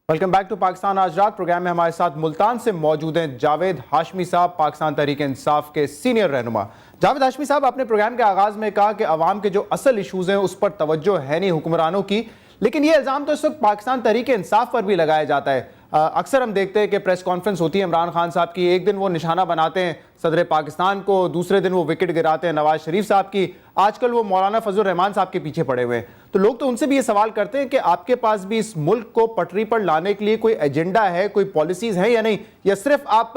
Welcome back to Pakistan آج رات programme میں ہمارے ساتھ ملتان سے موجود ہیں جاوید ہاشمی صاحب، پاکستان تحریک انصاف کے سینئر رہنما۔ جاوید ہاشمی صاحب، اپنے پروگرام کے آغاز میں کہا کہ عوام کے جو اصل ایشوز ہیں اس پر توجہ ہے نہیں حکمرانوں کی، لیکن یہ الزام تو اس وقت پاکستان تحریک انصاف پر بھی لگایا جاتا ہے۔ اکثر ہم دیکھتے ہیں کہ پریس کانفرنس ہوتی ہے عمران خان صاحب کی، ایک دن وہ نشانہ بناتے ہیں صدر پاکستان کو، دوسرے دن وہ وکٹ گراتے ہیں نواز شریف صاحب کی، آج کل وہ مولانا فضل الرحمان صاحب کے پیچھے پڑے ہوئے ہیں۔ تو لوگ تو ان سے بھی یہ سوال کرتے ہیں کہ آپ کے پاس بھی اس ملک کو پٹری پر لانے کے لیے کوئی ایجنڈا ہے، کوئی پالیسیز ہیں یا نہیں، یا صرف آپ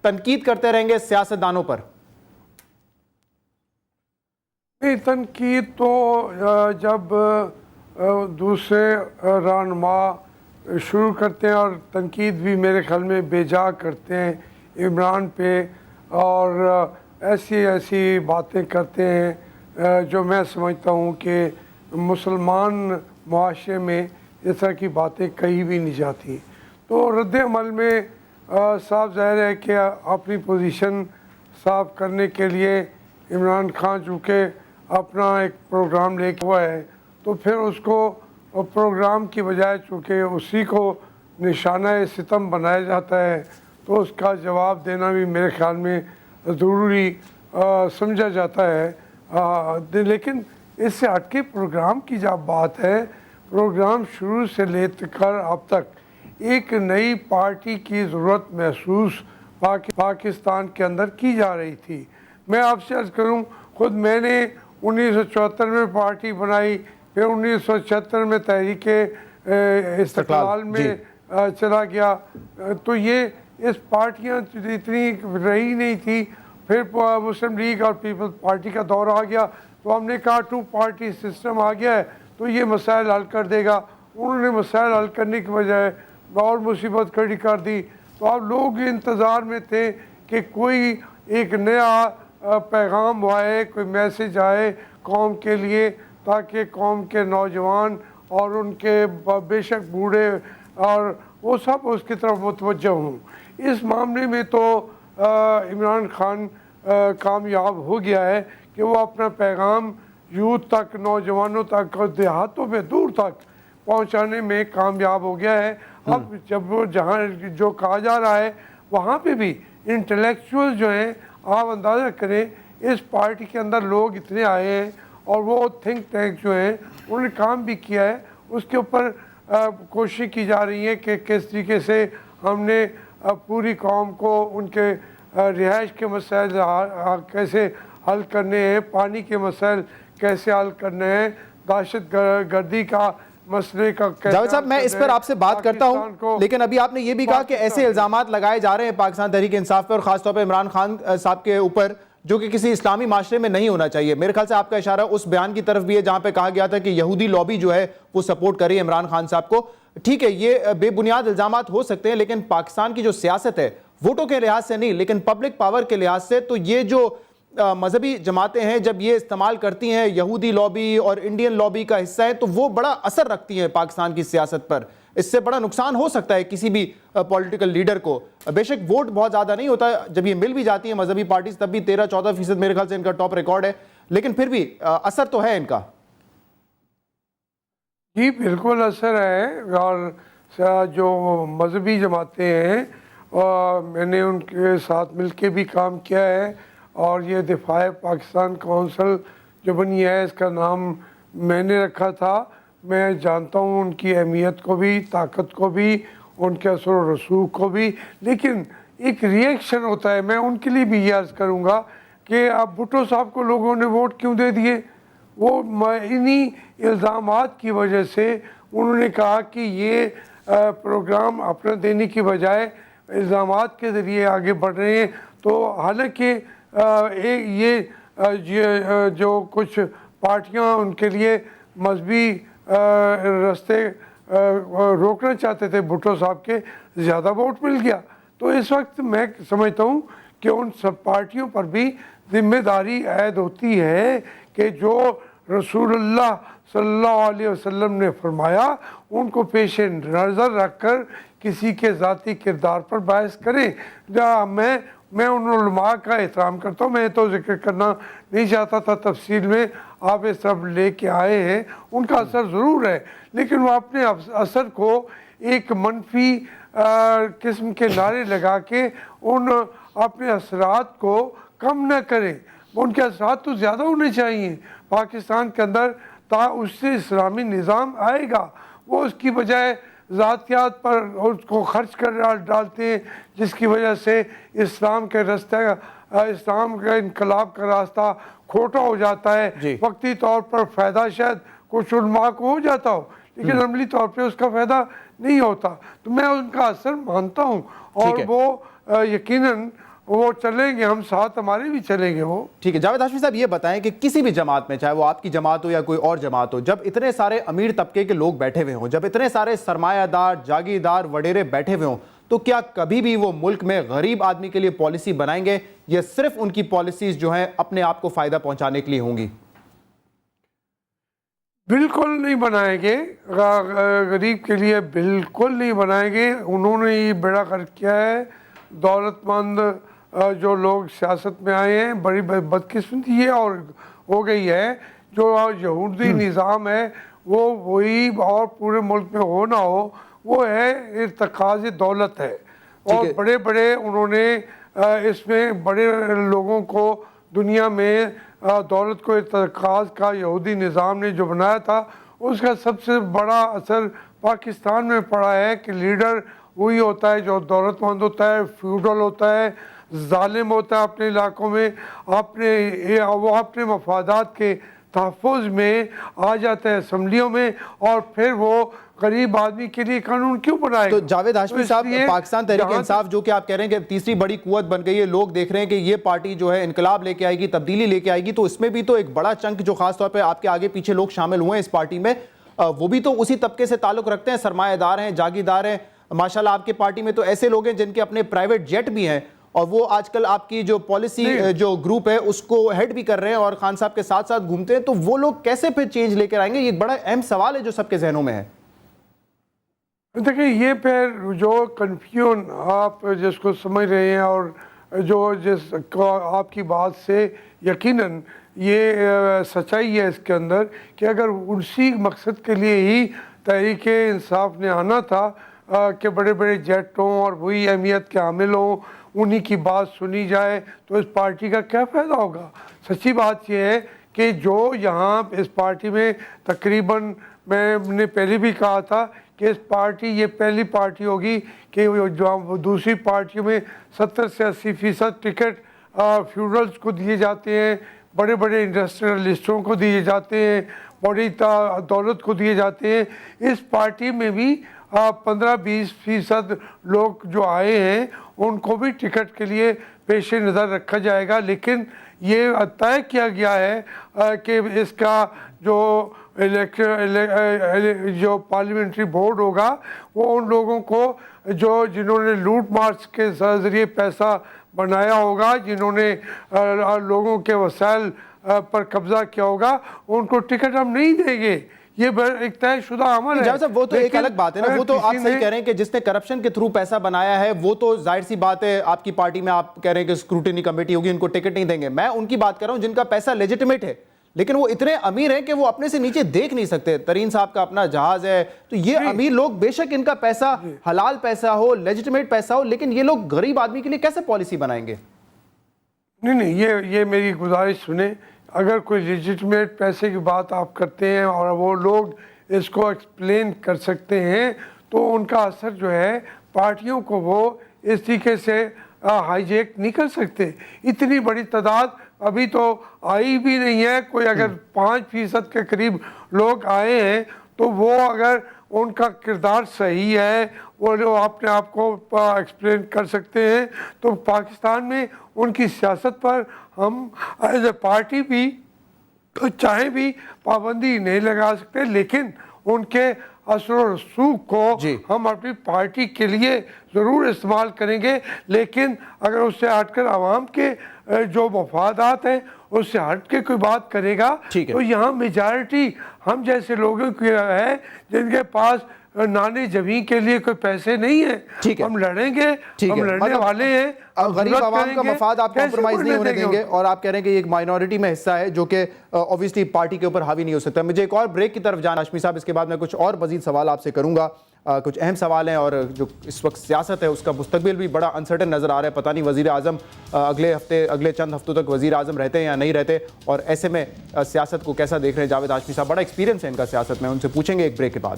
تنقید کرتے رہیں گے سیاستدانوں پر؟ تنقید تو جب دوسرے رہنما شروع کرتے ہیں، اور تنقید بھی میرے خیال میں بے جا کرتے ہیں عمران پہ، اور ایسی باتیں کرتے ہیں جو میں سمجھتا ہوں کہ مسلمان معاشرے میں اس طرح کی باتیں کہیں بھی نہیں جاتی، تو رد عمل میں صاف ظاہر ہے کہ اپنی پوزیشن صاف کرنے کے لیے عمران خان چونکہ اپنا ایک پروگرام لے کے ہوا ہے، تو پھر اس کو پروگرام کی بجائے چونکہ اسی کو نشانہ ستم بنایا جاتا ہے، تو اس کا جواب دینا بھی میرے خیال میں ضروری سمجھا جاتا ہے۔ لیکن اس سے ہٹ کے پروگرام کی جب بات ہے، پروگرام شروع سے لے کر اب تک ایک نئی پارٹی کی ضرورت محسوس پاکستان کے اندر کی جا رہی تھی۔ میں آپ سے عرض کروں، خود میں نے 1974 میں پارٹی بنائی، پھر 1976 میں تحریک استقلال میں چلا گیا، تو یہ اس پارٹیاں اتنی رہی نہیں تھی۔ پھر مسلم لیگ اور پیپلز پارٹی کا دور آ گیا، تو ہم نے کہا 2 پارٹی سسٹم آ گیا ہے تو یہ مسائل حل کر دے گا۔ انہوں نے مسائل حل کرنے کی بجائے اور مصیبت کھڑی کر دی، تو اب لوگ انتظار میں تھے کہ کوئی ایک نیا پیغام آئے، کوئی میسج آئے قوم کے لیے، تاکہ قوم کے نوجوان اور ان کے بے شک بوڑھے اور وہ سب اس کی طرف متوجہ ہوں۔ اس معاملے میں تو عمران خان کامیاب ہو گیا ہے کہ وہ اپنا پیغام یوتھ تک، نوجوانوں تک اور دیہاتوں میں دور تک پہنچانے میں کامیاب ہو گیا ہے۔ اب جب وہ جہاں جو کہا جا رہا ہے وہاں پہ بھی انٹلیکچوئل جو ہیں، آپ اندازہ کریں اس پارٹی کے اندر لوگ اتنے آئے ہیں، اور وہ تھنک ٹینک جو ہیں انہوں نے کام بھی کیا ہے، اس کے اوپر کوشش کی جا رہی ہے کہ کس طریقے سے ہم نے پوری قوم کو ان کے رہائش کے مسائل کیسے حل کرنے ہیں، پانی کے مسائل کیسے حل کرنے ہیں، دہشت گردی کا مسئلے کا کیسے۔ جاوید صاحب، میں اس پر آپ سے بات کرتا ہوں، لیکن ابھی آپ نے یہ بھی کہا کہ ایسے الزامات لگائے جا رہے ہیں پاکستان تحریک انصاف پر، اور خاص طور پہ عمران خان صاحب کے اوپر، جو کہ کسی اسلامی معاشرے میں نہیں ہونا چاہیے۔ میرے خیال سے آپ کا اشارہ اس بیان کی طرف بھی ہے جہاں پہ کہا گیا تھا کہ یہودی لابی جو ہے وہ سپورٹ کر رہی ہے عمران خان صاحب کو۔ ٹھیک ہے، یہ بے بنیاد الزامات ہو سکتے ہیں، لیکن پاکستان کی جو سیاست ہے ووٹوں کے لحاظ سے نہیں، لیکن پبلک پاور کے لحاظ سے، تو یہ جو مذہبی جماعتیں ہیں جب یہ استعمال کرتی ہیں یہودی لابی اور انڈین لابی کا حصہ ہے، تو وہ بڑا اثر رکھتی ہیں پاکستان کی سیاست پر۔ اس سے بڑا نقصان ہو سکتا ہے کسی بھی پولیٹیکل لیڈر کو۔ بے شک ووٹ بہت زیادہ نہیں ہوتا، جب یہ مل بھی جاتی ہیں مذہبی پارٹیز تب بھی 13-14% میرے خیال سے ان کا ٹاپ ریکارڈ ہے، لیکن پھر بھی اثر تو ہے ان کا۔ جی بالکل اثر ہے، اور جو مذہبی جماعتیں ہیں میں نے ان کے ساتھ مل کے بھی کام کیا ہے، اور یہ دفاع پاکستان کونسل جو بنی ہے اس کا نام میں نے رکھا تھا۔ میں جانتا ہوں ان کی اہمیت کو بھی، طاقت کو بھی، ان کے اثر و رسوخ کو بھی، لیکن ایک ریئیکشن ہوتا ہے۔ میں ان کے لیے بھی یہ عرض کروں گا کہ اب بھٹو صاحب کو لوگوں نے ووٹ کیوں دے دیے؟ وہ انہی الزامات کی وجہ سے انہوں نے کہا کہ یہ پروگرام اپنا دینے کی بجائے الزامات کے ذریعے آگے بڑھ رہے ہیں، تو حالانکہ یہ جو کچھ پارٹیاں ان کے لیے مذہبی رستے روکنا چاہتے تھے بھٹو صاحب کے، زیادہ ووٹ مل گیا، تو اس وقت میں سمجھتا ہوں کہ ان سب پارٹیوں پر بھی ذمہ داری عائد ہوتی ہے کہ جو رسول اللہ صلی اللہ علیہ وسلم نے فرمایا ان کو پیش نظر رکھ کر کسی کے ذاتی کردار پر بحث کریں۔ میں ان علماء کا احترام کرتا ہوں، میں تو ذکر کرنا نہیں چاہتا تھا تفصیل میں، آپ اس طرف لے کے آئے ہیں، ان کا اثر ضرور ہے، لیکن وہ اپنے اثر کو ایک منفی قسم کے نعرے لگا کے ان اپنے اثرات کو کم نہ کریں. ان کے اثرات تو زیادہ ہونے چاہیے پاکستان کے اندر اس سے اسلامی نظام آئے گا. وہ اس کی بجائے ذاتیات پر اس کو خرچ کر ڈالتے ہیں, جس کی وجہ سے اسلام کے راستے اسلام کا انقلاب کا راستہ کھوٹا ہو جاتا ہے. وقتی طور پر فائدہ شاید کچھ علماء کو ہو جاتا ہو, لیکن عملی طور پہ اس کا فائدہ نہیں ہوتا. تو میں ان کا اثر مانتا ہوں, اور وہ یقیناً وہ چلیں گے, ہم ساتھ ہمارے بھی چلیں گے وہ. ٹھیک ہے. جاوید ہاشمی صاحب یہ بتائیں کہ کسی بھی جماعت میں, چاہے وہ آپ کی جماعت ہو یا کوئی اور جماعت ہو, جب اتنے سارے امیر طبقے کے لوگ بیٹھے ہوئے ہوں, جب اتنے سارے سرمایہ دار جاگیردار وڈیرے بیٹھے ہوئے ہوں, تو کیا کبھی بھی وہ ملک میں غریب آدمی کے لیے پالیسی بنائیں گے, یا صرف ان کی پالیسیز جو ہیں اپنے آپ کو فائدہ پہنچانے کے لیے ہوں گی؟ بالکل نہیں بنائیں گے, غریب کے لیے بالکل نہیں بنائیں گے. انہوں نے یہ بیڑا غرق کیا ہے. دولت مند جو لوگ سیاست میں آئے ہیں, بڑی بدقسمتی یہ اور ہو گئی ہے. جو یہودی نظام ہے وہ وہی, اور پورے ملک میں ہو نہ ہو, وہ ہے ارتکاز دولت ہے. اور بڑے بڑے انہوں نے اس میں بڑے لوگوں کو دنیا میں دولت کو ارتکاز کا یہودی نظام نے جو بنایا تھا, اس کا سب سے بڑا اثر پاکستان میں پڑا ہے کہ لیڈر وہی ہوتا ہے جو دولت مند ہوتا ہے, فیوڈل ہوتا ہے, ظالم ہوتا ہے اپنے علاقوں میں, وہ اپنے مفادات کے تحفظ میں آ جاتا ہے اسمبلیوں میں, اور پھر وہ غریب آدمی کے لیے قانون کیوں بنائے گا؟ تو جاوید ہاشمی صاحب, پاکستان تحریک انصاف جو کہ آپ کہہ رہے ہیں کہ تیسری بڑی قوت بن گئی ہے, لوگ دیکھ رہے ہیں کہ یہ پارٹی جو ہے انقلاب لے کے آئے گی, تبدیلی لے کے آئے گی, تو اس میں بھی تو ایک بڑا چنک جو خاص طور پہ آپ کے آگے پیچھے لوگ شامل ہوئے ہیں اس پارٹی میں, وہ بھی تو اسی طبقے سے تعلق رکھتے ہیں, سرمایہ دار ہیں, جاگیردار ہیں. ماشاءاللہ آپ کے پارٹی میں تو ایسے لوگ ہیں جن کے اپنے پرائیویٹ جیٹ بھی ہیں, اور وہ آج کل آپ کی جو پالیسی جو گروپ ہے اس کو ہیڈ بھی کر رہے ہیں اور خان صاحب کے ساتھ ساتھ گھومتے ہیں. تو وہ لوگ کیسے پھر چینج لے کر آئیں گے؟ یہ بڑا اہم سوال ہے جو سب کے ذہنوں میں ہے. دیکھیں, یہ پھر جو کنفیوژن آپ جس کو سمجھ رہے ہیں, اور جو جس کو آپ کی بات سے یقیناً یہ سچائی ہے اس کے اندر, کہ اگر اسی مقصد کے لیے ہی تحریک انصاف نے آنا تھا کہ بڑے بڑے جیٹ ہوں اور وہی اہمیت کے حامل ہوں, انہی کی بات سنی جائے, تو اس پارٹی کا کیا فائدہ ہوگا؟ سچی بات یہ ہے کہ جو یہاں اس پارٹی میں تقریباً, میں نے پہلے بھی کہا تھا کہ اس پارٹی یہ پہلی پارٹی ہوگی کہ جو دوسری پارٹیوں میں 70 سے 80% ٹکٹ فیوڈلز کو دیے جاتے ہیں, بڑے بڑے انڈسٹریلسٹوں کو دیے جاتے ہیں, بڑی دولت کو دیے جاتے ہیں. اس پارٹی میں بھی 15-20% لوگ جو آئے ہیں ان کو بھی ٹکٹ کے لیے پیش نظر رکھا جائے گا. لیکن یہ طے کیا گیا ہے کہ اس کا جو جو پارلیمنٹری بورڈ ہوگا وہ ان لوگوں کو جنہوں نے لوٹ مارچ کے ذریعے پیسہ بنایا ہوگا, جنہوں نے لوگوں کے وسائل پر قبضہ کیا ہوگا, ان کو ٹکٹ ہم نہیں دیں گے. یہ ایک طے شدہ عمل ہے. جاوید صاحب, وہ تو ایک الگ بات ہے نا, وہ تو آپ صحیح کہہ رہے ہیں کہ جس نے کرپشن کے تھرو پیسہ بنایا ہے وہ تو ظاہر سی بات ہے آپ کی پارٹی میں آپ کہہ رہے ہیں کہ اسکروٹنی کمیٹی ہوگی, ان کو ٹکٹ نہیں دیں گے. میں ان کی بات کر رہا ہوں جن کا پیسہ لیجیٹمیٹ ہے, لیکن وہ اتنے امیر ہیں کہ وہ اپنے سے نیچے دیکھ نہیں سکتے. ترین صاحب کا اپنا جہاز ہے, تو یہ امیر لوگ بے شک ان کا پیسہ حلال پیسہ ہو, لیجیٹمیٹ پیسہ ہو, لیکن یہ لوگ غریب آدمی کے لیے کیسے پالیسی بنائیں گے؟ نہیں, یہ میری گزارش سنیں. اگر کوئی لیجیٹمیٹ پیسے کی بات آپ کرتے ہیں اور وہ لوگ اس کو ایکسپلین کر سکتے ہیں, تو ان کا اثر جو ہے پارٹیوں کو وہ اس طریقے سے ہائی جیک نہیں کر سکتے. اتنی بڑی تعداد ابھی تو آئی بھی نہیں ہے. کوئی اگر 5% کے قریب لوگ آئے ہیں, تو وہ اگر ان کا کردار صحیح ہے, وہ جو اپنے آپ کو ایکسپلین کر سکتے ہیں, تو پاکستان میں ان کی سیاست پر ہم ایز اے پارٹی بھی چاہیں بھی پابندی نہیں لگا سکتے, لیکن ان کے اثر و رسوخ کو ہم اپنی پارٹی کے لیے ضرور استعمال کریں گے. لیکن اگر اس سے ہٹ کر عوام کے جو مفادات ہیں اس سے ہٹ کے کوئی بات کرے گا, تو یہاں میجارٹی ہم جیسے لوگوں کی ہے جن کے پاس نانے زمین کے لیے کوئی پیسے نہیں ہیں. ہم لڑیں گے, ہم لڑنے والے ہیں. غریب عوام کا مفاد آپ کمپرومائز نہیں ہونے دیں گے, اور آپ کہہ رہے ہیں کہ یہ ایک مائنورٹی میں حصہ ہے جو کہ اوبویسلی پارٹی کے اوپر حاوی نہیں ہو سکتا. مجھے ایک اور بریک کی طرف جانا ہاشمی صاحب, اس کے بعد میں کچھ اور مزید سوال آپ سے کروں گا. کچھ اہم سوال ہیں، اور جو اس وقت سیاست ہے اس کا مستقبل بھی بڑا انسرٹن نظر آ رہا ہے. پتہ نہیں وزیر اعظم اگلے چند ہفتوں تک وزیر اعظم رہتے ہیں یا نہیں رہتے، اور ایسے میں سیاست کو کیسا دیکھ رہے ہیں جاوید ہاشمی صاحب؟ بڑا ایکسپیرینس ہے ان کا سیاست میں، ان سے پوچھیں گے ایک بریک کے بعد.